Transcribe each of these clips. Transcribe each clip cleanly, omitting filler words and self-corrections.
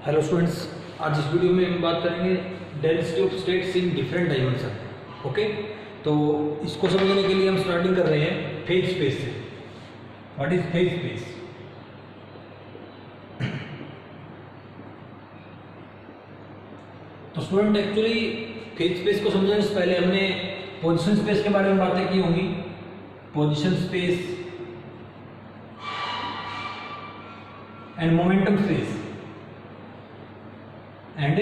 Hello students, आज इस video में हम बात करेंगे density of states in different dimension. Okay, तो इसको समझने के लिए हम स्टार्टिंग कर रहे हैं फेज स्पेस से। What is phase space? तो स्टूडेंट एक्चुअली फेज स्पेस को समझने से पहले हमने पोजीशन स्पेस के बारे में बातें की होंगी। Position space and momentum space and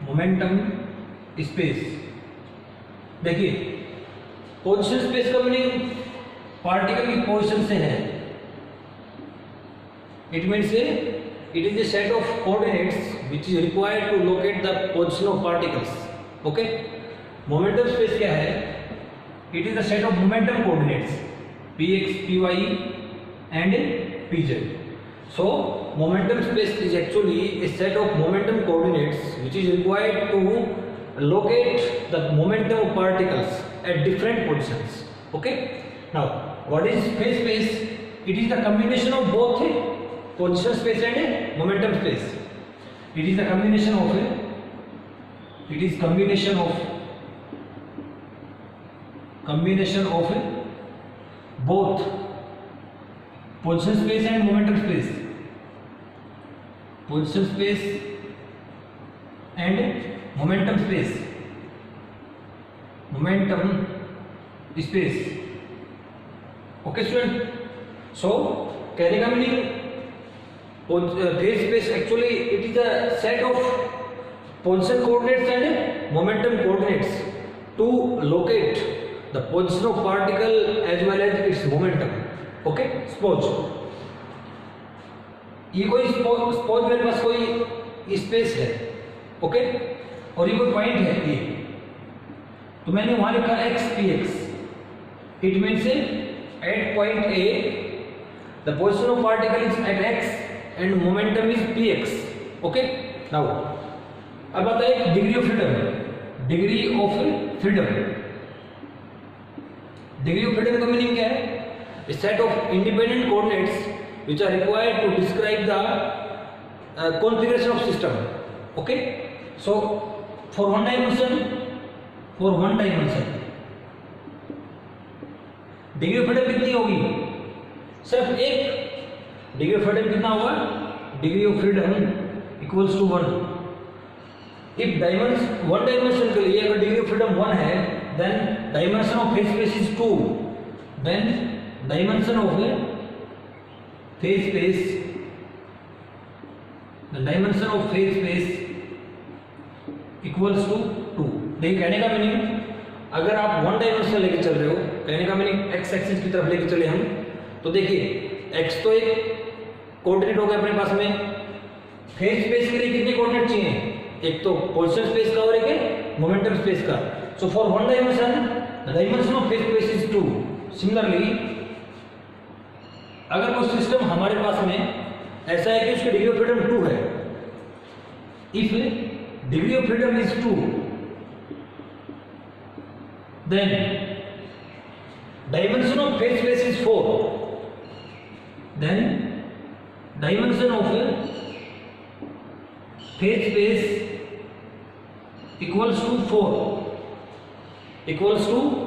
momentum space. देखिए, पोजीशन स्पेस का मीनिंग पार्टिकल की पोजीशन से है। It means it is a set of coordinates which is required to locate the position of particles. Okay, momentum space क्या है? It is the set of momentum coordinates px, py and pz. So momentum space is actually a set of momentum coordinates which is required to locate the momentum of particles at different positions. Okay, now what is phase space? It is the combination of both position space and momentum space. It is the combination of both position space and momentum space. Position space and momentum space. Momentum space. Okay student, so कहने का meaning phase space actually it is a set of position coordinates and momentum coordinates to locate the position of particle as well as its momentum. Okay, suppose ये कोई suppose मेरे पास कोई space है, okay, और ये कोई पॉइंट है ये, तो मैंने वहां लिखा x px. It means at point A the position of particle is at x and momentum is px. Okay, now अब बताइए degree of freedom. Degree of freedom का मीनिंग क्या है? A set of independent coordinates which are required to describe the configuration of system. Okay, so for one dimension degree of freedom कितनी होगी? सिर्फ एक degree of freedom कितना होगा? Degree of freedom equals to 1. If one dimension के लिए अगर degree of freedom 1 है, then dimension of phase space is 2. Then dimension of phase space, the dimension of phase space equals to 2. देखिए, कहने का meaning अगर आप वन डायमेंशन लेके चल रहे हो, कहने का मीनिंग एक्स एक्सिस की तरफ लेके चले हम, तो देखिए एक्स तो एक कोऑर्डिनेट हो गया अपने पास में. फेज स्पेस के लिए कितने कोऑर्डिनेट चाहिए? एक तो पोजीशन स्पेस का और एक मोमेंटम स्पेस का. So for one dimension the dimension of phase space is 2. Similarly अगर कोई सिस्टम हमारे पास में ऐसा है कि उसकी डिग्री ऑफ फ्रीडम 2 है, if degree of freedom is 2, then dimension of phase space is 4. Then dimension of phase space equals to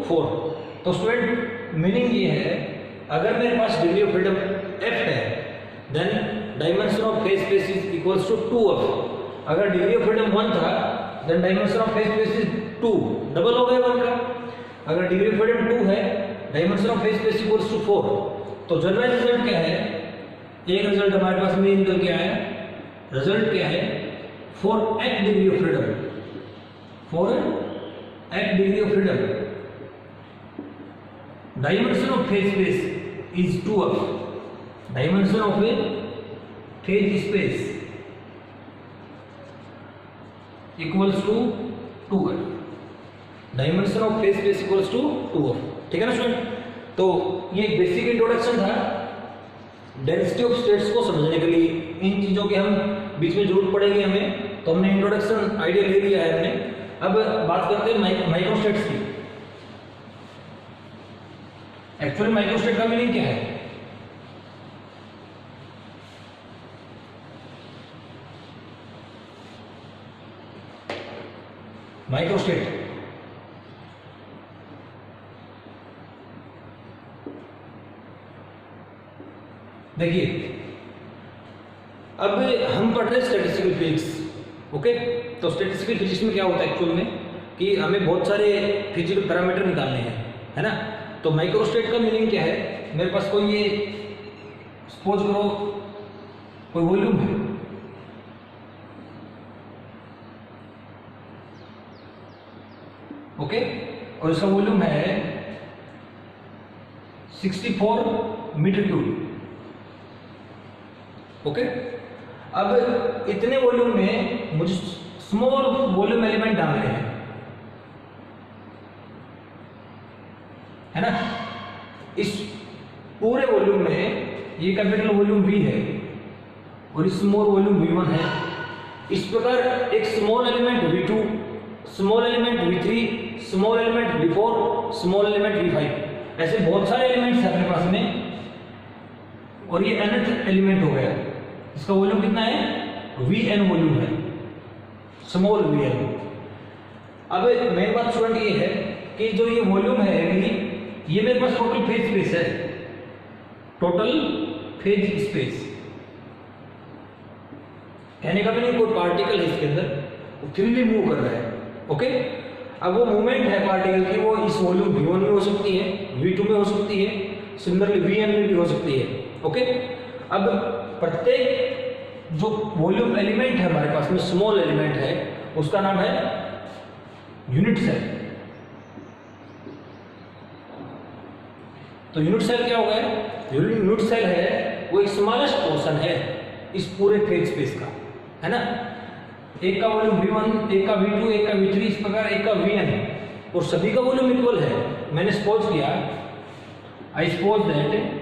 4. तो स्टूडेंट मीनिंग ये है, अगर मेरे पास डिग्री ऑफ फ्रीडम f है, then dimension of phase space is equals to 2f. अगर degree of freedom 1 था, then dimension of phase space is 2. Double हो गया 1 का. अगर डिग्री ऑफ फ्रीडम 2 है, dimension of phase space equals to 4. तो general result क्या है? एक रिजल्ट हमारे पास में निकल के आया. रिजल्ट क्या है? For at degree of freedom dimension of phase space is 2f. Dimension of a phase space equals to 2f. Dimension of phase space equals to 2f. ठीक है ना स्टूडेंट? तो ये बेसिक इंट्रोडक्शन था डेंसिटी ऑफ स्टेट्स को समझने के लिए. इन चीजों की हम बीच में जरूरत पड़ेगी हमें, तो हमने इंट्रोडक्शन आइडिया ले लिया है हमने. अब बात करते हैं माइक्रोस्टेट्स की. एक्चुअली माइक्रोस्टेट का मीनिंग क्या है? माइक्रोस्टेट। देखिए अब हम पढ़ रहे हैं स्टैटिस्टिकल फिजिक्स। ओके, तो स्टैटिस्टिकल फिजिक्स में क्या होता है एक्चुअल में कि हमें बहुत सारे फिजिकल पैरामीटर निकालने हैं, है ना। तो माइक्रोस्टेट का मीनिंग क्या है, मेरे पास कोई ये सपोज करो कोई वॉल्यूम है, ओके, और इसका वॉल्यूम है 64 मीटर क्यूब। ओके, अब इतने वॉल्यूम में मुझे स्मॉल वॉल्यूम एलिमेंट डालने हैं, है ना। इस पूरे वॉल्यूम में ये कैपिटल वॉल्यूम V है और इस स्मॉल वॉल्यूम V1 है। इस प्रकार एक small element V2, small element V3, small element V4, small element V5, ऐसे बहुत सारे एलिमेंट्स हैं अपने पास में। और ये nth एलिमेंट हो गया, इसका वॉल्यूम कितना है, Vn वॉल्यूम है, स्मॉल Vn। अब मेन बात स्टूडेंट ये है कि जो ये वॉल्यूम है ये मेरे पास टोटल फेज स्पेस है, टोटल फेज स्पेस। कहने का भी नहीं कोई पार्टिकल है इसके अंदर, वो फ्रीली मूव कर रहा है। ओके, अब वो मूवमेंट है पार्टिकल की, वो इस वॉल्यूम V1 में हो सकती है, V2 में हो सकती है, सिमिलरली Vn में भी हो सकती है। ओके, अब प्रत्येक जो वॉल्यूम एलिमेंट है हमारे पास में, स्मॉल एलिमेंट है, उसका नाम है यूनिट सेल। तो यूनिट सेल क्या होगा, यूनिट सेल है वो एक स्मॉलेस्ट पोर्शन है इस पूरे फेज स्पेस का, है ना। एक का वॉल्यूम V1, एक का V2, एक का V3, इस प्रकार एक का Vn, और सभी का वॉल्यूम इक्वल है। मैंने सपोज किया, I suppose that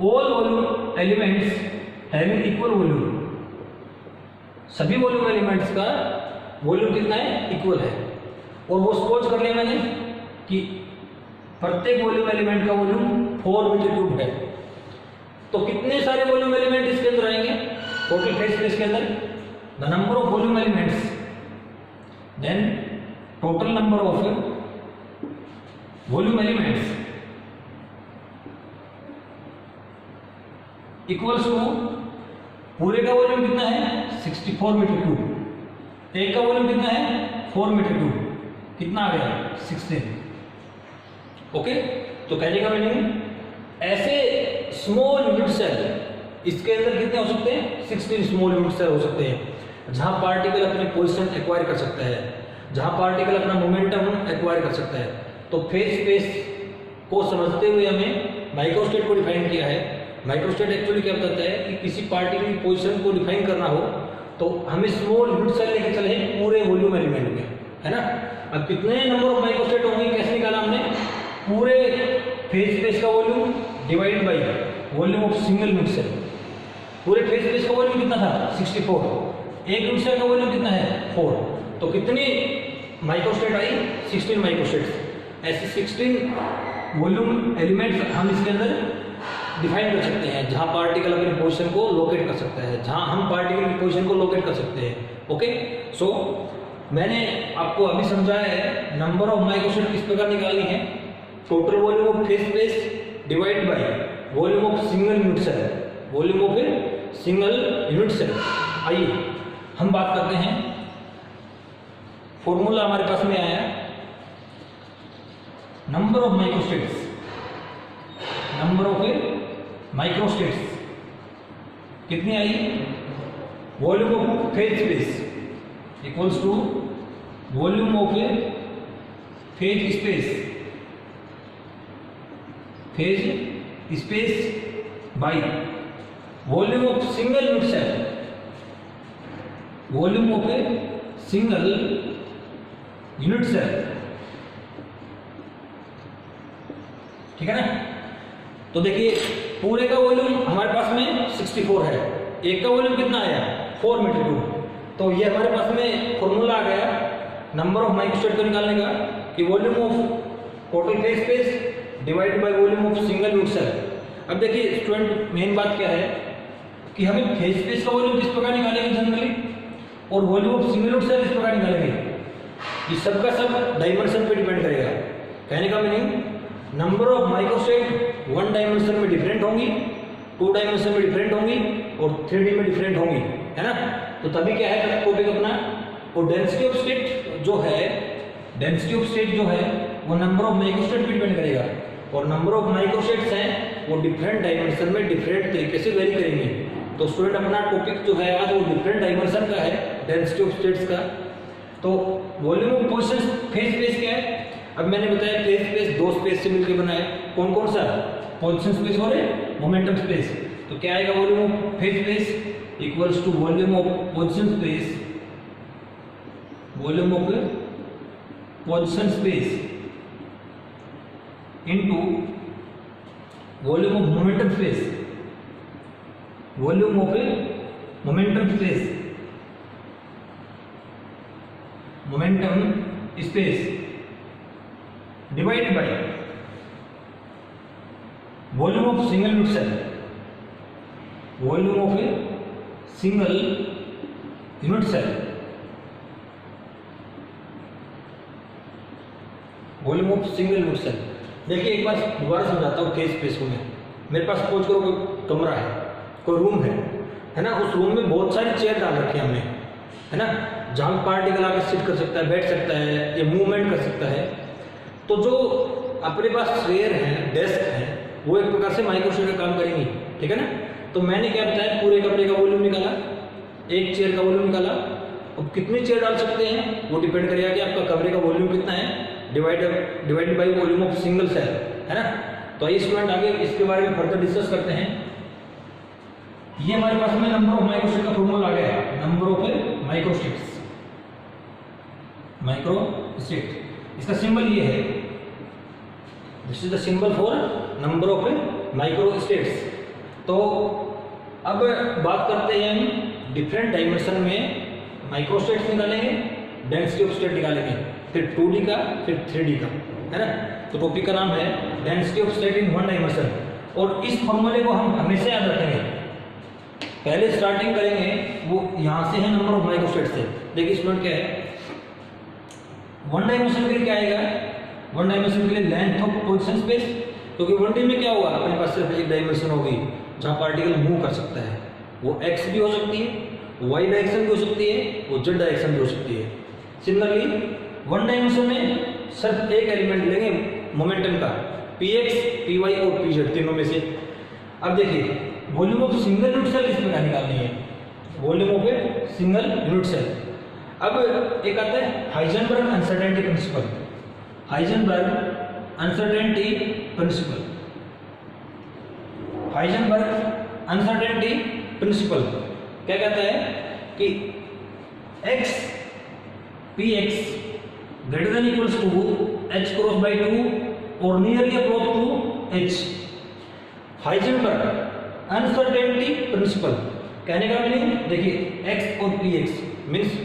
all volume elements having equal volume, सभी वॉल्यूम एलिमेंट्स का वॉल्यूम कितना है, इक्वल है। और वो सपोज कर लिया मैंने कि प्रत्येक वॉल्यूम एलिमेंट का वॉल्यूम 4 मीटर क्यूब है। तो कितने सारे वॉल्यूम एलिमेंट इसके अंदर आएंगे टोटल फेज स्पेस के अंदर, the number of volume elements, then total number of volume elements equals to पूरे का वॉल्यूम कितना है, 64 मीटर क्यूब। एक का वॉल्यूम कितना है, 4 मीटर क्यूब, कितना आ गया, 16। ओके, तो कहने का मीनिंग ऐसे स्मॉल यूनिट सेल इसके अंदर कितने हो सकते हैं, 16 स्मॉल यूनिट सेल हो सकते हैं, जहां पार्टिकल अपनी पोजीशन एक्वायर कर सकता है, जहां पार्टिकल अपना मोमेंटम एक्वायर कर सकता है। तो फेज स्पेस को समझते हुए हमें माइक्रोस्टेट को डिफाइन किया है। माइक्रोस्टेट एक्चुअली क्या बताता है कि किसी पार्टिकल की पोजीशन को डिफाइन करना हो तो हमें स्मॉल यूनिट सेल लेके चले पूरे वॉल्यूम एलिमेंट में, है ना। अब कितने नंबर ऑफ माइक्रोस्टेट होंगे, कैसे निकाला हमने, पूरे फेज स्पेस का volume divide by volume of single unit cell. पूरे फेज स्पेस का वॉल्यूम कितना था, 64, एक यूनिट सेल का वॉल्यूम कितना है, 4। तो कितनी माइक्रोस्टेट आई, 16 माइक्रोस्टेट। ऐसे 16 वॉल्यूम एलिमेंट्स हम इसके अंदर डिफाइन कर सकते हैं, जहां पार्टिकल अपनी पोजीशन को लोकेट कर सकता है, जहां हम पार्टिकल की पोजीशन को लोकेट कर सकते हैं। ओके, सो मैंने आपको अभी समझाया है नंबर ऑफ माइक्रोस्टेट किस प्रकार निकालनी है, total volume of phase space divide by volume of single unit cell, volume of single unit cell. आइए हम बात करते हैं, फॉर्मूला हमारे पास में आया, number of microstates, number of microstates कितनी आई, volume of phase space equals to volume of phase space, phase space by volume of single unit cell, volume of single unit cell. ठीक है ना। तो देखिए पूरे का वॉल्यूम हमारे पास में 64 है, एक का वॉल्यूम कितना आया, 4 मीटर क्यूब। तो ये हमारे पास में फॉर्मूला आ गया नंबर ऑफ माइक्रोस्टेट को निकालने का कि volume of total phase space divide by volume of single unit cell. अब देखिए स्टूडेंट, मेन बात क्या है कि हमें फेज स्पेस का वॉल्यूम किस प्रकार निकालेंगे जनरली, और volume of single unit cell इस प्रकार निकालेंगे। ये सबका सब डायमेंशन पे डिपेंड करेगा। कहने का meaning number of microstate 1 dimension में डिफरेंट होंगी, 2 डायमेंशन में डिफरेंट होंगी और 3D में डिफरेंट होंगी, है ना। तो तभी क्या है टॉपिक अपना, और डेंसिटी ऑफ स्टेट जो है, डेंसिटी ऑफ स्टेट जो है वो नंबर ऑफ माइक्रोस्टेट पे डिपेंड करेगा, और नंबर ऑफ माइक्रोस्टेट्स हैं वो डिफरेंट डायमेंशन में डिफरेंट तरीके से वेरी करेंगे। तो स्टूडेंट अपना टॉपिक जो है आज वो डिफरेंट डायमेंशन का है, डेंसिटी ऑफ स्टेट्स का। तो volume of position phase space क्या है? अब मैंने बताया फेज स्पेस 2 स्पेस से मिलकर बना है, कौन कौन सा? पोजीशन स्पेस और मोमेंटम स्पेस। तो क्या आएगा? Volume of phase space equals to volume of position space, volume of position space into volume of momentum space, volume of momentum space, momentum space divided by volume of single unit cell, volume of single unit cell, volume of single unit cell. देखिए एक बार दोबारा समझाता हूँ phase space को मैं। मेरे पास suppose करो कोई कमरा है, कोई रूम है ना। उस रूम में बहुत सारी चेयर डाल रखी है हमने, है ना, जहाँ पार्टिकल आकर सिट कर सकता है, बैठ सकता है या मूवमेंट कर सकता है। तो जो अपने पास चेयर है, डेस्क है, वो एक प्रकार से माइक्रोस्टेट का काम करेंगी, ठीक है ना। तो मैंने क्या बताया, पूरे कमरे का वॉल्यूम निकाला, एक चेयर का वॉल्यूम निकाला। अब कितनी चेयर डाल सकते हैं वो डिपेंड करेगा कि आपका कमरे का वॉल्यूम कितना है, divided by volume of single cell, है ना। तो ये स्टूडेंट आगे इसके बारे में फर्दर डिस्कस करते हैं। ये हमारे पास में नंबर ऑफ माइक्रोस्टेट का फॉर्मूला आ गया, नंबर ऑफ माइक्रोस्टेट्स, माइक्रोस्टेट। इसका सिंबल ये है, this is the symbol for number of microstates. तो अब बात करते हैं हम डिफरेंट डायमेंशन में माइक्रोस्टेट्स निकालेंगे, डेंसिटी ऑफ स्टेट निकालेंगे, फिर 2D का, फिर 3D का, है ना। तो टॉपिक का नाम है density of state in 1 dimension. और इस फॉर्मूले को हम हमेशा याद रखेंगे। पहले स्टार्टिंग करेंगे वो यहाँ से है, नंबर ऑफ माइक्रोस्टेट से। देखिए स्टूडेंट क्या है, 1 डायमेंशन के लिए क्या आएगा? 1 डायमेंशन के लिए लेंथ ऑफ पोजीशन स्पेस, क्योंकि 1D में क्या होगा, अपने पास सिर्फ एक डायमेंशन होगी जहाँ पार्टिकल मूव कर सकता है। वो x भी हो सकती है, y डायरेक्शन भी हो सकती है, वो z डायरेक्शन भी हो सकती है। सिमिलरली 1 डायमेंशन में सिर्फ एक एलिमेंट लेंगे मोमेंटम का, px, py और pz तीनों में से। अब देखिए volume of single unit cell किस प्रकार निकालनी है, volume of single unit cell. अब एक आता है Heisenberg uncertainty principle, Heisenberg uncertainty principle, Heisenberg uncertainty principle क्या कहता है कि x px greater than equals to h cross by 2 और nearly approach to h। Heisenberg uncertainty principal कहने का मीनिंग देखिए x और px मीन्स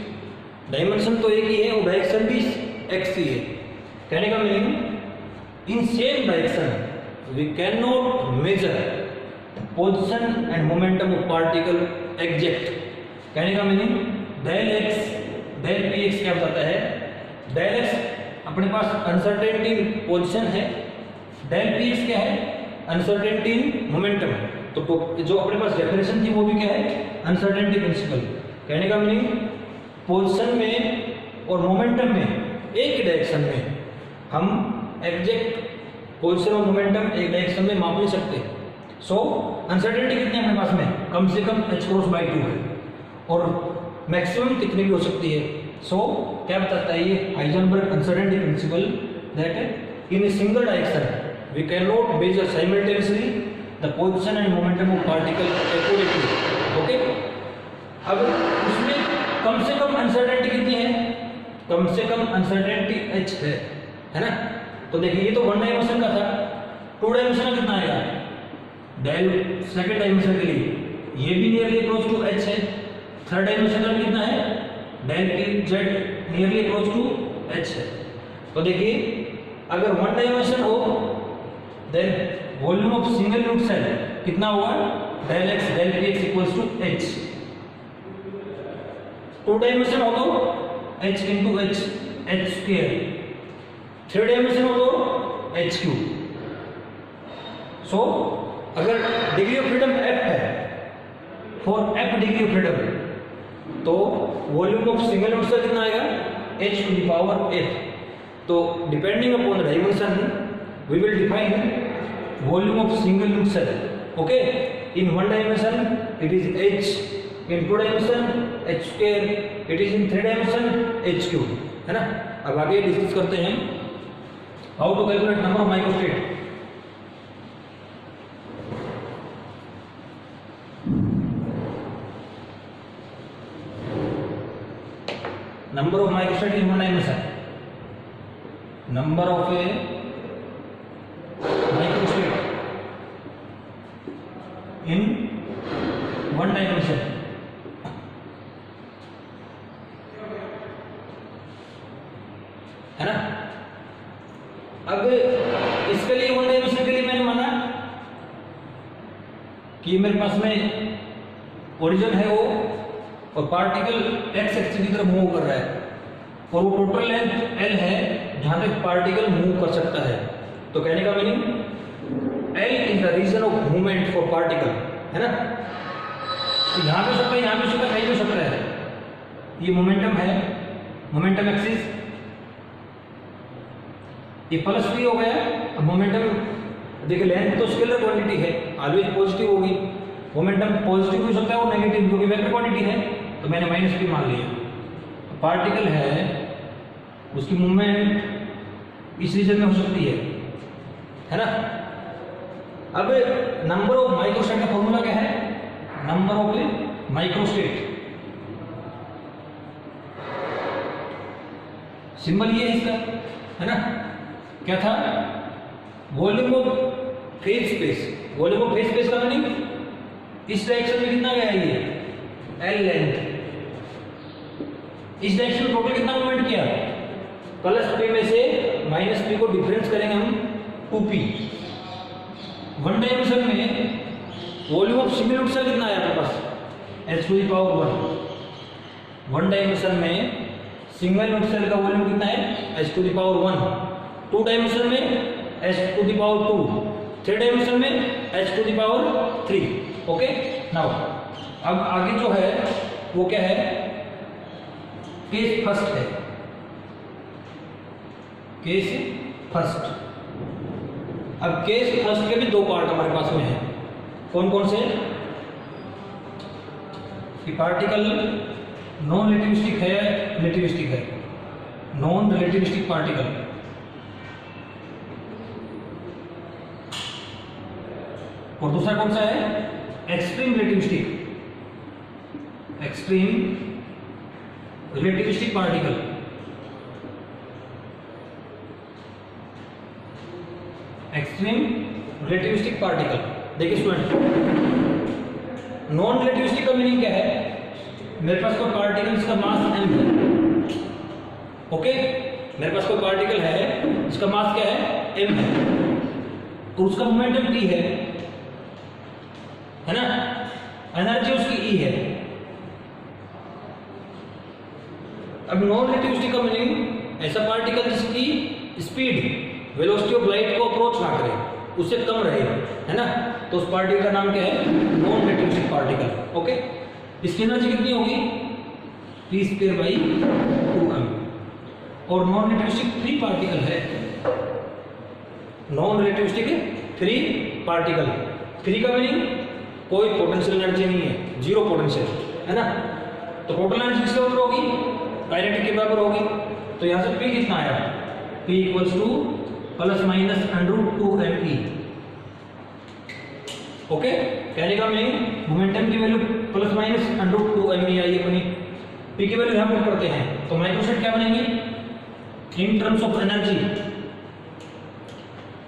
डायमेंशन तो एक ही है और डायरेक्शन भी x ही है। कहने का meaning in same direction we can not measure position and momentum of particle exact. कहने का meaning del x del px क्या बताता है, डेल x अपने पास अनसर्टेनिटी इन पोजीशन है, डेल px क्या है, अनसर्टेनिटी इन मोमेंटम। तो जो अपने पास डेफिनेशन थी वो भी क्या है, अनसर्टेनिटी प्रिंसिपल। कहने का मीनिंग पोजीशन में और मोमेंटम में एक ही डायरेक्शन में हम एग्जैक्ट पोजीशन और मोमेंटम एक डायरेक्शन में माप नहीं सकते। सो अनसर्टेनिटी कितनी है अपने पास में, कम से कम h क्रॉस बाई 2 है और मैक्सिमम कितनी भी हो सकती है। सो क्या बताता है ये Heisenberg uncertainty principle, that in a single direction we can not measure simultaneously the position and momentum of particle accurately. Okay, अब उसमें कम से कम अनसर्टेनिटी कितनी है, कम से कम अनसर्टेनिटी h है ना। तो देखिए ये तो 1 डायमेंशन का था, 2 डायमेंशन कितना आएगा, डेल सेकंड डायमेंशन के लिए ये भी नियरली अप्रोच टू h है, थर्ड डायमेंशन का कितना है, del pz nearly approach to h है। तो देखिए अगर 1 डायमेंशन हो then volume of single unit cell कितना होगा, del x del px equals to h। 2 dimension हो तो h into h, h², three dimension हो तो h³। सो अगर डिग्री ऑफ फ्रीडम f है, for f degree of freedom, तो volume of single unit cell कितना आएगा, h⁻f। तो depending upon the dimension we will define volume of single unit cell. Okay, in one dimension it is h, in two dimension h², it is in three dimension h³, है ना। अब आगे discuss करते हैं how to calculate number of microstate. Number of microstate in one dimension. Number of a microstate in one dimension. है ना। अब इसके लिए वन डायमेंशन के लिए मैंने माना कि मेरे पास में ओरिजिन है वो, और पार्टिकल एक्स एक्सिस की तरफ मूव कर रहा है, और वो टोटल लेंथ एल है जहां तक पार्टिकल मूव कर सकता है। तो कहने का meaning L is the region of movement for particle, है ना। तो यहां भी हो सकता है, यहां भी हो सकता है, कहीं भी हो सकता है। ये मोमेंटम है, मोमेंटम एक्सिस, ये प्लस भी हो गया। अब मोमेंटम देखिए, लेंथ तो स्केलर क्वांटिटी है, ऑलवेज पॉजिटिव होगी। मोमेंटम पॉजिटिव भी हो सकता है और नेगेटिव, क्योंकि वेक्टर क्वांटिटी है, तो मैंने माइनस भी मान लिया। पार्टिकल है, उसकी मूवमेंट इस रीजन में हो सकती है ना। अब नंबर ऑफ माइक्रोस्टेट का फॉर्मूला क्या है, नंबर ऑफ माइक्रोस्टेट, सिंबल ये है इसका, है ना। क्या था, volume of phase space. Volume of phase space का मीनिंग इस डायरेक्शन में कितना गया, ये एल लेंथ, इस डायरेक्शन में टोटल कितना मूवमेंट किया, प्लस p में से माइनस p को डिफरेंस करेंगे हम 2p। वन डायमेंशन में volume of single unit cell कितना आया आपके पास, h⁻1। वन डायमेंशन में सिंगल यूनिट सेल का वॉल्यूम कितना है, h⁻1। टू डायमेंशन में h⁻2, थ्री डायमेंशन में h⁻3। ओके, नाउ अब आगे जो है वो क्या है, केस फर्स्ट है, केस फर्स्ट। अब केस फर्स्ट के भी दो पार्ट हमारे पास में है, कौन कौन से, कि पार्टिकल नॉन रिलेटिविस्टिक है, रिलेटिविस्टिक है, नॉन रिलेटिविस्टिक पार्टिकल, और दूसरा कौन सा है, extreme relativistic, extreme relativistic particle. Extreme relativistic particle. देखिए स्टूडेंट, नॉन रिलेटिविस्टिक का मीनिंग क्या है, मेरे पास कोई पार्टिकल जिसका मास m है, ओके, मेरे पास कोई पार्टिकल है जिसका मास क्या है, m है, और उसका मोमेंटम t है ना, एनर्जी उसकी E है। अब नॉन रिलेटिविस्टिक का मीनिंग ऐसा पार्टिकल जिसकी स्पीड वेलोसिटी ऑफ लाइट को अप्रोच ना करे, उससे कम रहे, है ना, तो उस पार्टिकल का नाम क्या है, नॉन रिलेटिविस्टिक पार्टिकल। ओके, इसकी एनर्जी कितनी होगी, p²/2m। और नॉन रिलेटिविस्टिक फ्री पार्टिकल है, non relativistic free particle. Free का मीनिंग कोई पोटेंशियल एनर्जी नहीं है, जीरो पोटेंशियल, है ना। तो टोटल एनर्जी किसके बराबर होगी, काइनेटिक के बराबर होगी। तो यहाँ से p कितना आया, p = ±√2mE। ओके, कहने का मीनिंग मोमेंटम की वैल्यू ±√2mE आई अपनी। p की वैल्यू यहाँ पर करते हैं, तो माइक्रोस्टेट क्या बनेंगे, in terms of energy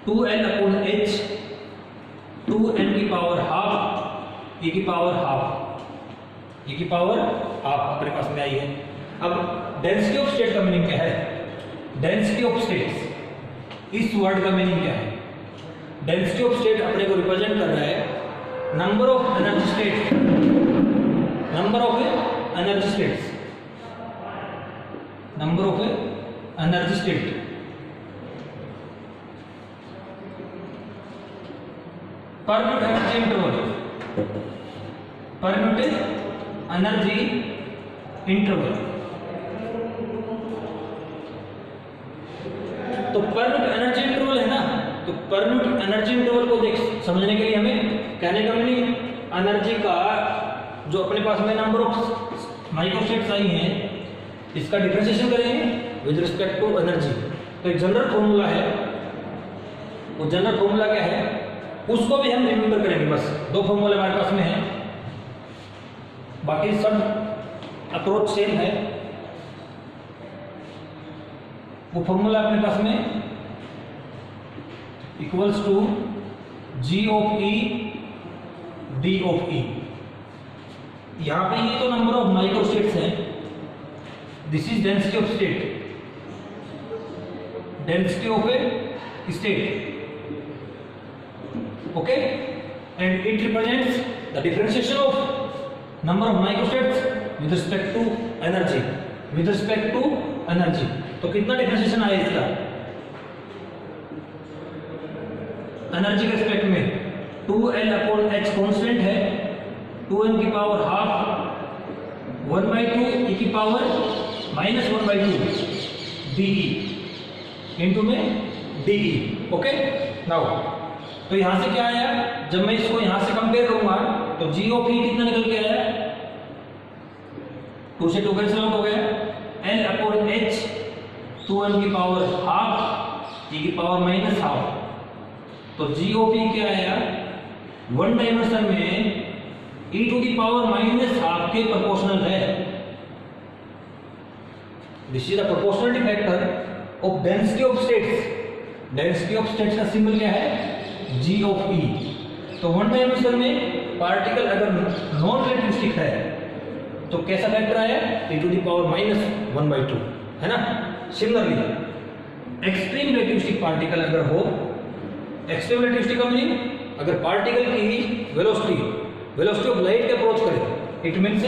2L/h 2n की पावर हाफ e की पावर हाफ अपने पास में आई है। अब डेंसिटी ऑफ स्टेट का मीनिंग क्या है, डेंसिटी ऑफ स्टेट्स, इस वर्ड का मीनिंग क्या है, डेंसिटी ऑफ स्टेट अपने को रिप्रेजेंट कर रहा है number of energy states, number of energy states, number of state. Per unit energy interval, per unit energy interval. तो परम्यूट एनर्जी इंटरवल है ना, तो परम्यूट एनर्जी इंटरवल को देख समझने के लिए हमें कहने का मीनिंग एनर्जी का जो अपने पास में नंबर ऑफ माइक्रोस्टेट्स आई हैं इसका डिफरेंशिएशन करेंगे विद रिस्पेक्ट टू एनर्जी। तो एक जनरल फॉर्मूला है, वो जनरल फॉर्मूला क्या है उसको भी हम रिमेंबर करेंगे। बस दो फॉर्मूले हमारे पास में हैं, बाकी सब अप्रोच सेम है। वो फॉर्मूला अपने पास में equals to g of e d of e. यहां पे ये तो नंबर ऑफ माइक्रोस्टेट्स हैं, this is density of state, density of a state, okay, and it represents the differentiation of number of microstates with respect to energy, with respect to energy. तो कितना differentiation आया इसका energy के respect में? 2L/h constant है, 2m की power half 1/2 e की power -1/2 dE into में dE, ओके। नाउ तो यहां से क्या आया, जब मैं इसको यहां से कंपेयर करूंगा तो g ऑफ e कितना निकल के आया, 2 से 2 कैंसिल आउट हो गया, L/h 2m की पावर हाफ e की पावर -हाफ। तो g ऑफ e क्या आया, वन डायमेंशन में e to the power -half के प्रोपोर्शनल है। This is the proportionality factor of density of states. Density of states का सिंबल क्या है, g ऑफ e। तो वन डायमेंशन में पार्टिकल अगर नॉन रिलेटिविस्टिक है तो कैसा फैक्टर आया, e टू दी पावर -1/2, है ना। सिमिलरली एक्सट्रीम रिलेटिविस्टिक पार्टिकल अगर हो, एक्सट्रीम रिलेटिविस्टिक का मीनिंग अगर पार्टिकल की वेलोसिटी ऑफ लाइट के अप्रोच करे, it means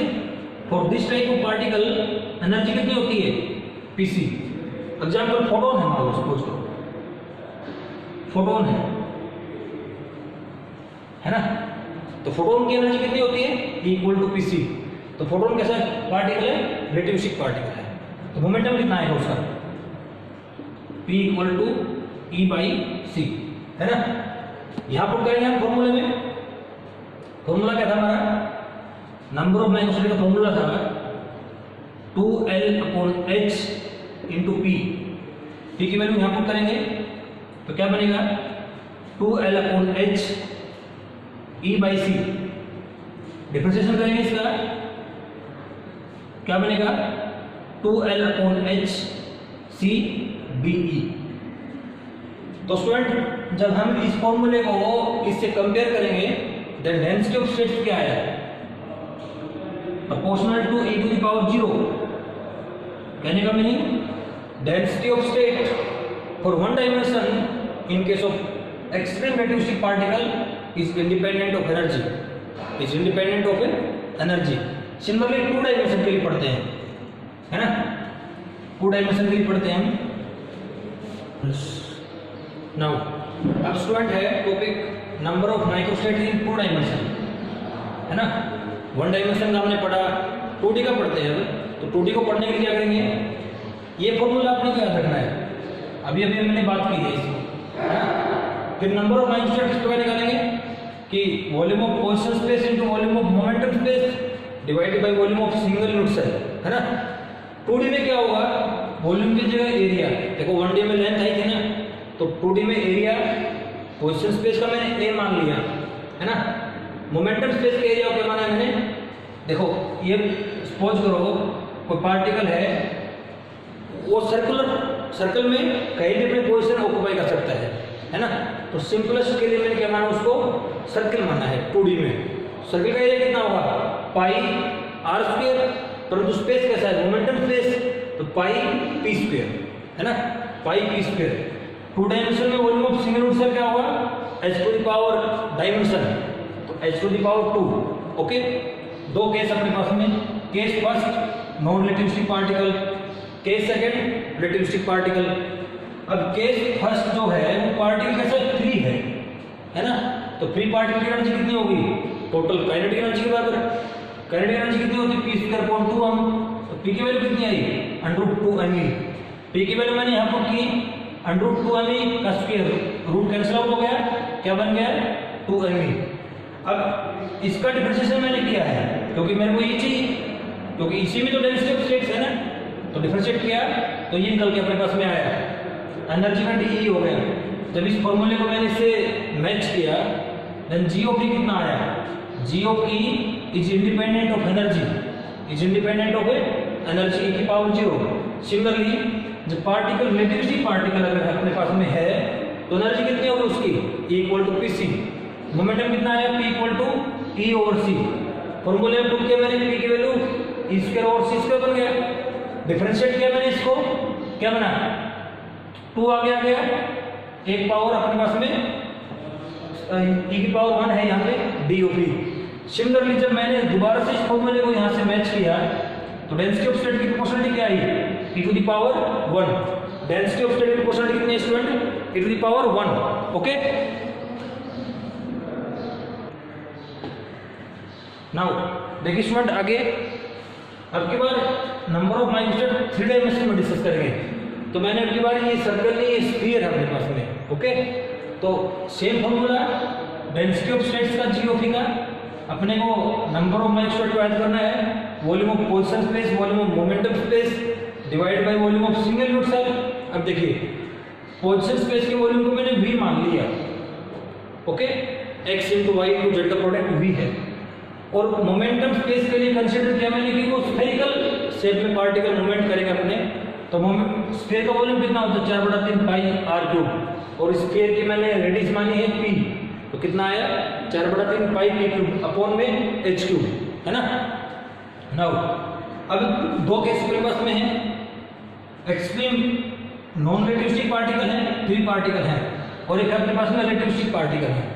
for this type of particle energy कितनी होती है, pc। एग्जांपल फोटोन है, मान लो सपोज करो फोटोन है ना, तो फोटोन की एनर्जी कितनी होती है, E = pc। तो फोटोन कैसा पार्टिकल है, रिलेटिविस्टिक पार्टिकल है, तो मोमेंटम कितना आएगा उसका, P = E/c, है ना। यहां पुट करेंगे हम फॉर्मूले में, फॉर्मूला क्या था हमारा, नंबर ऑफ माइक्रोस्टेट का फॉर्मूला था 2L/h × p। p की वैल्यू यहां पुट करेंगे तो क्या बनेगा, 2L/h E/c। डिफरेंशिएशन करेंगे इसका, क्या बनेगा, 2L/h c dE। तो स्टूडेंट जब हम इस फॉर्मूले को इससे कंपेयर करेंगे, देन डेंसिटी ऑफ स्टेट्स क्या है, proportional to e to the power 0। कहने का meaning density of state for one dimension in case of extreme relativistic particle is independent of energy, is independent of energy. Similarly 2 dimension के लिए पढ़ते हैं, है ना, 2 डायमेंशन के लिए पढ़ते हैं हम। नाउ अब स्टूडेंट है topic number of microstate in 2 dimension, है ना। 1 डायमेंशन का हमने पढ़ा, 2D का पढ़ते हैं। अब तो 2D को पढ़ने के लिए क्या करेंगे, ये फॉर्मूला आपने क्या याद रखना है, अभी अभी हमने बात की है इसको, है ना। फिर नंबर ऑफ माइक्रोस्टेट किसको निकालेंगे कि volume of position space into volume of momentum space divided by volume of single unit cell, है ना। 2D में क्या होगा, वॉल्यूम की जगह एरिया, देखो 1D में लेंथ आई थी ना, तो 2D में एरिया पोजीशन स्पेस का मैंने a मान लिया, है ना। मोमेंटम स्पेस का एरिया क्या माना है मैंने, देखो ये सपोज करो कोई पार्टिकल है, वो सर्कल में कहीं भी अपनी पोजीशन ऑक्यूपाई कर सकता है ना। तो सिंपलेस्ट के लिए मैंने क्या माना, उसको सर्कल माना है 2D में। सर्कल का एरिया कितना होगा, πr², परंतु स्पेस कैसा है, मोमेंटम स्पेस, तो πp², है ना, πp²। 2 डायमेंशन में volume of single unit cell क्या होगा, h to the power dimension, तो h to the power 2, okay. 2 case अपने पास में, case first non relativistic particle, case second relativistic particle. अब केस फर्स्ट जो है वो पार्टिकल कैसा फ्री है ना, तो फ्री पार्टिकल की एनर्जी कितनी होगी, टोटल काइनेटिक एनर्जी के बराबर। काइनेटिक एनर्जी कितनी होती है, पी स्क्वायर अपॉन 2m। तो पी की वैल्यू कितनी आई, √2me। पी की वैल्यू मैंने यहाँ पुट की √2me का स्क्वायर, रूट कैंसिल आउट हो गया, क्या बन गया 2me। अब इसका डिफरेंशिएशन मैंने किया है क्योंकि मेरे को ये चाहिए, क्योंकि इसी में तो डेंसिटी ऑफ स्टेट्स है ना, तो डिफरेंशिएट किया तो ये निकल के अपने पास में आया, एनर्जी का डी हो गया। जब इस फॉर्मूले को मैंने इससे मैच किया देन जी ऑफ ई कितना आया, g of e is independent of energy, is independent of energy की पावर 0। सिमिलरली जब पार्टिकल रिलेटिविस्टिक पार्टिकल अगर अपने पास में है तो एनर्जी कितनी होगी उसकी, E equal to P C. Momentum कितना आया, P equal to E over C। फॉर्मूले में पुट किया मैंने P की value E square over C square बन गया। डिफरेंशिएट किया मैंने इसको, क्या बना 2 आगे आ गया, एक पावर अपने पास में E की पावर 1 है यहाँ पे D ऑफ E। सिमिलरली जब मैंने दोबारा से इस फॉर्मूले को यहाँ से मैच किया तो डेंसिटी ऑफ स्टेट की प्रोपोर्शनलिटी क्या आई, E to the power 1। Density of state की प्रोपोर्शनलिटी कितनी है student, E to the power 1। Okay, now देखिए स्टूडेंट आगे अब की बार नंबर ऑफ माइक्रोस्टेट 3 डायमेंशन में डिस्कस करेंगे। तो मैंने अब की बार ये सर्कल नहीं, ये स्फीयर है अपने पास में। ओके, तो same formula density of states का जी ऑफ ई का, अपने को नंबर ऑफ माइक्रोस्टेट को ऐड करना है, volume of position space, volume of momentum space divide by volume of single unit cell. अब देखिए पोजीशन स्पेस के वॉल्यूम को मैंने v मान लिया। Okay, x into Y into Z का प्रोडक्ट v है। और मोमेंटम स्पेस के लिए कंसीडर किया मैंने कि वो स्फेरिकल शेप में पार्टिकल मूवमेंट करेंगे अपने, तो स्फीयर का वॉल्यूम कितना होता है 4/3 पाई r क्यूब, और स्फीयर की मैंने रेडियस मानी है p, तो कितना आया 4/3 पाई p क्यूब अपॉन में h क्यूब, है ना। नाउ अब दो केस मेरे पास में है, एक्सट्रीम नॉन रिलेटिविस्टिक पार्टिकल है, फ्री पार्टिकल है, और एक अपने पास में रिलेटिविस्टिक पार्टिकल है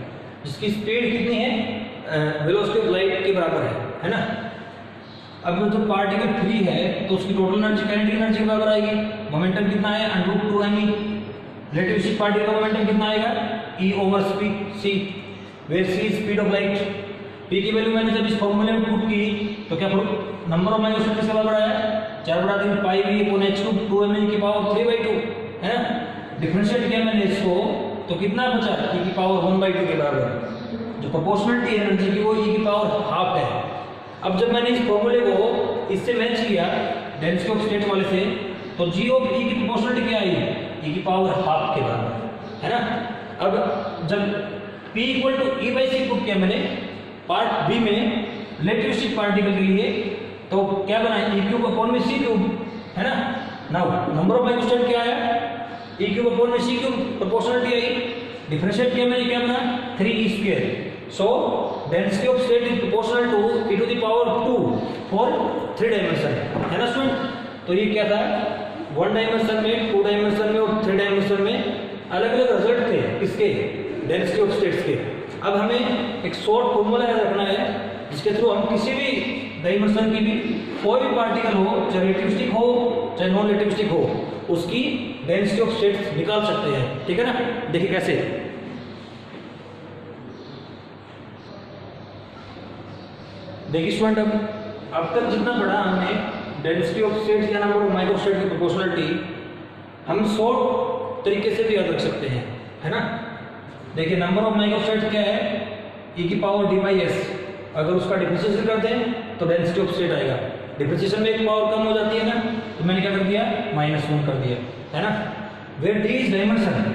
जिसकी स्पीड कितनी है, वेलोसिटी ऑफ लाइट के बराबर है ना। अब जो पार्टिकल फ्री है तो उसकी टोटल एनर्जी काइनेटिक एनर्जी के बराबर आएगी। मोमेंटम कितना है √2me। रिलेटिविस्टिक पार्टिकल का मोमेंटम कितना आएगा E over c, where c is speed of light. p की वैल्यू मैंने जब इस फॉर्मूले में पुट की तो क्या नंबर ऑफ माइक्रोस्टेट के बराबर आया 4/3 पाई v upon h cube 2me की पावर 3/2, है ना। डिफरेंशिएट किया मैंने इसको तो कितना बचा, E की पावर 1/2 के बराबर। जो प्रोपोर्शनलिटी एनर्जी की वो E की पावर हाफ है। अब जब मैंने इस फॉर्मूले को इससे मैच किया डेंसिटी ऑफ स्टेट वाले से, तो जी ऑफ E की प्रोपोर्शनलिटी क्या आई, E की पावर हाफ के बराबर, है ना। अब जब P equal to E/C put किया मैंने पार्ट बी में रिलेटिविस्टिक पार्टिकल के लिए, तो क्या बना E क्यूब अपॉन में C क्यूब, है ना। नाउ नंबर ऑफ माइक्रोस्टेट क्या आया, E क्यूब अपॉन में C क्यूब, प्रोपोर्शनलिटी आई। डिफरेंशिएट किया मैंने, क्या बना 3e square. So density of state is proportional to e to the power 2 for 3 dimension, है ना स्टूडेंट। तो ये क्या था, 1 डायमेंशन में, 2 डायमेंशन में और 3 डायमेंशन में अलग अलग रिजल्ट थे किसके, डेंसिटी ऑफ स्टेट्स के। अब हमें एक शॉर्ट फॉर्मूला याद रखना है जिसके थ्रू हम किसी भी डायमेंशन की भी कोई भी पार्टिकल हो, चाहे रिलेटिविस्टिक हो चाहे नॉन रिलेटिविस्टिक हो, उसकी डेंसिटी ऑफ स्टेट्स निकाल सकते हैं, ठीक है ना। देखिए कैसे, देखिए स्टूडेंट अब तक जितना पढ़ा हमने डेंसिटी ऑफ स्टेट्स या नंबर ऑफ माइक्रोस्टेट की प्रोपोर्शनलिटी हम शॉर्ट तरीके से भी याद रख सकते हैं, है ना। देखिए नंबर ऑफ माइक्रोस्टेट क्या है, E की पावर d/s। अगर उसका डिफरेंशिएशन कर दें तो डेंसिटी ऑफ स्टेट आएगा। डिफरेंशिएशन में एक पावर कम हो जाती है ना, तो मैंने क्या कर दिया -1 कर दिया, है ना। Where d is dimension,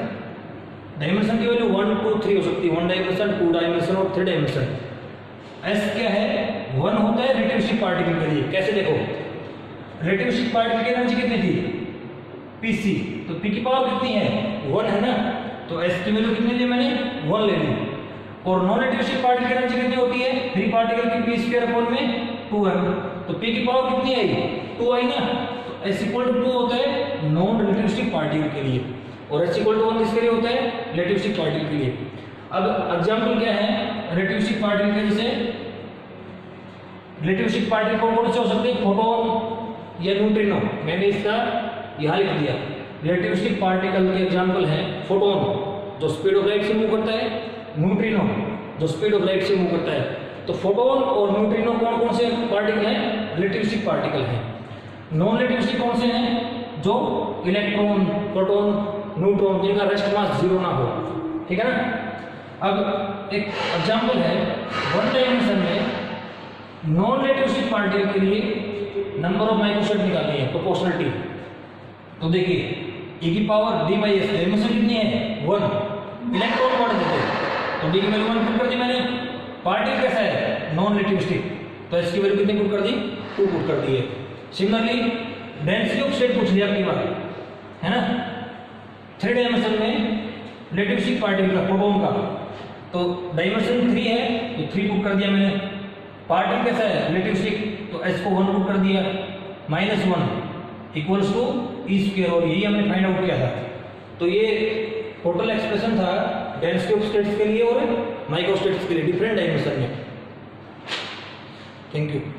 dimension की वैल्यू 1 2 3 हो सकती है, 1 डायमेंशन 2 डायमेंशन और 3 डायमेंशन। S क्या है, 1 होता है रिलेटिविस्टिक पार्टिकल के लिए। कैसे देखो, रिलेटिविस्टिक पार्टिकल की एनर्जी कितनी थी Pc, तो P की पावर कितनी है 1, है ना। तो S की वैल्यू कितनी ली मैंने 1 ले ली। और नॉन रिलेटिविस्टिक पार्टिकल की एनर्जी कितनी होती है, फ्री पार्टिकल की p स्क्वायर अपॉन में 2m। तो P की पावर कितनी आई 2 आई ना, तो S इक्वल टू 2 होता है नॉन रिलेटिविस्टिक पार्टिकल के लिए, और S इक्वल टू 1 किसके लिए होता है, रिलेटिविस्टिक पार्टिकल के लिए। अब एग्जांपल क्या है रिलेटिविस्टिक पार्टिकल के, जैसे रिलेटिविस्टिक पार्टिकल कौन कौन से हो सकते हैं, फोटॉन, या न्यूट्रिनो, मैंने इसका यहाँ लिख दिया। रिलेटिविस्टिक पार्टिकल के एग्जाम्पल हैं फोटोन जो स्पीड ऑफ लाइट से मूव करता है, न्यूट्रिनो जो स्पीड ऑफ लाइट से मूव करता है। तो फोटोन और न्यूट्रिनो कौन कौन से पार्टिकल हैं? रिलेटिविस्टिक पार्टिकल हैं। नॉन रिलेटिविस्टिक कौन से हैं? जो इलेक्ट्रॉन, प्रोटॉन, न्यूट्रॉन जिनका रेस्ट मास 0 ना हो, ठीक है ना। अब एक एग्जाम्पल है, वन डायमेंशन में नॉन रिलेटिविस्टिक पार्टिकल के लिए नंबर ऑफ माइक्रोस्टेट निकालनी है, प्रोपोर्शनलिटी। तो देखिए e की power d by S, dimension कितनी है? 1। इलेक्ट्रॉन पॉइंट देते हैं तो d की वैल्यू 1 पुट कर दी मैंने। पार्टिकल कैसा है? नॉन रिलेटिविस्टिक, तो इसकी वैल्यू कितनी पुट कर दी? 2 पुट कर दी है। सिमिलरली डेंसिटी ऑफ स्टेट पूछ लिया आपकी बात, है ना। 3 डायमेंशन में रिलेटिविस्टिक पार्टिकल का, प्रोटॉन का, तो डायमेंशन 3 है तो 3 पुट कर दिया मैंने। पार्टिकल कैसा है? रिलेटिविस्टिक, तो s को 1 पुट कर दिया, -1 इक्वल्स टू ई स्क्वायर, और यही हमने फाइंड आउट किया था। तो ये टोटल एक्सप्रेशन था डेंसिटी ऑफ स्टेट्स के लिए और माइक्रोस्टेट्स के लिए डिफरेंट डायमेंशन में। Thank you.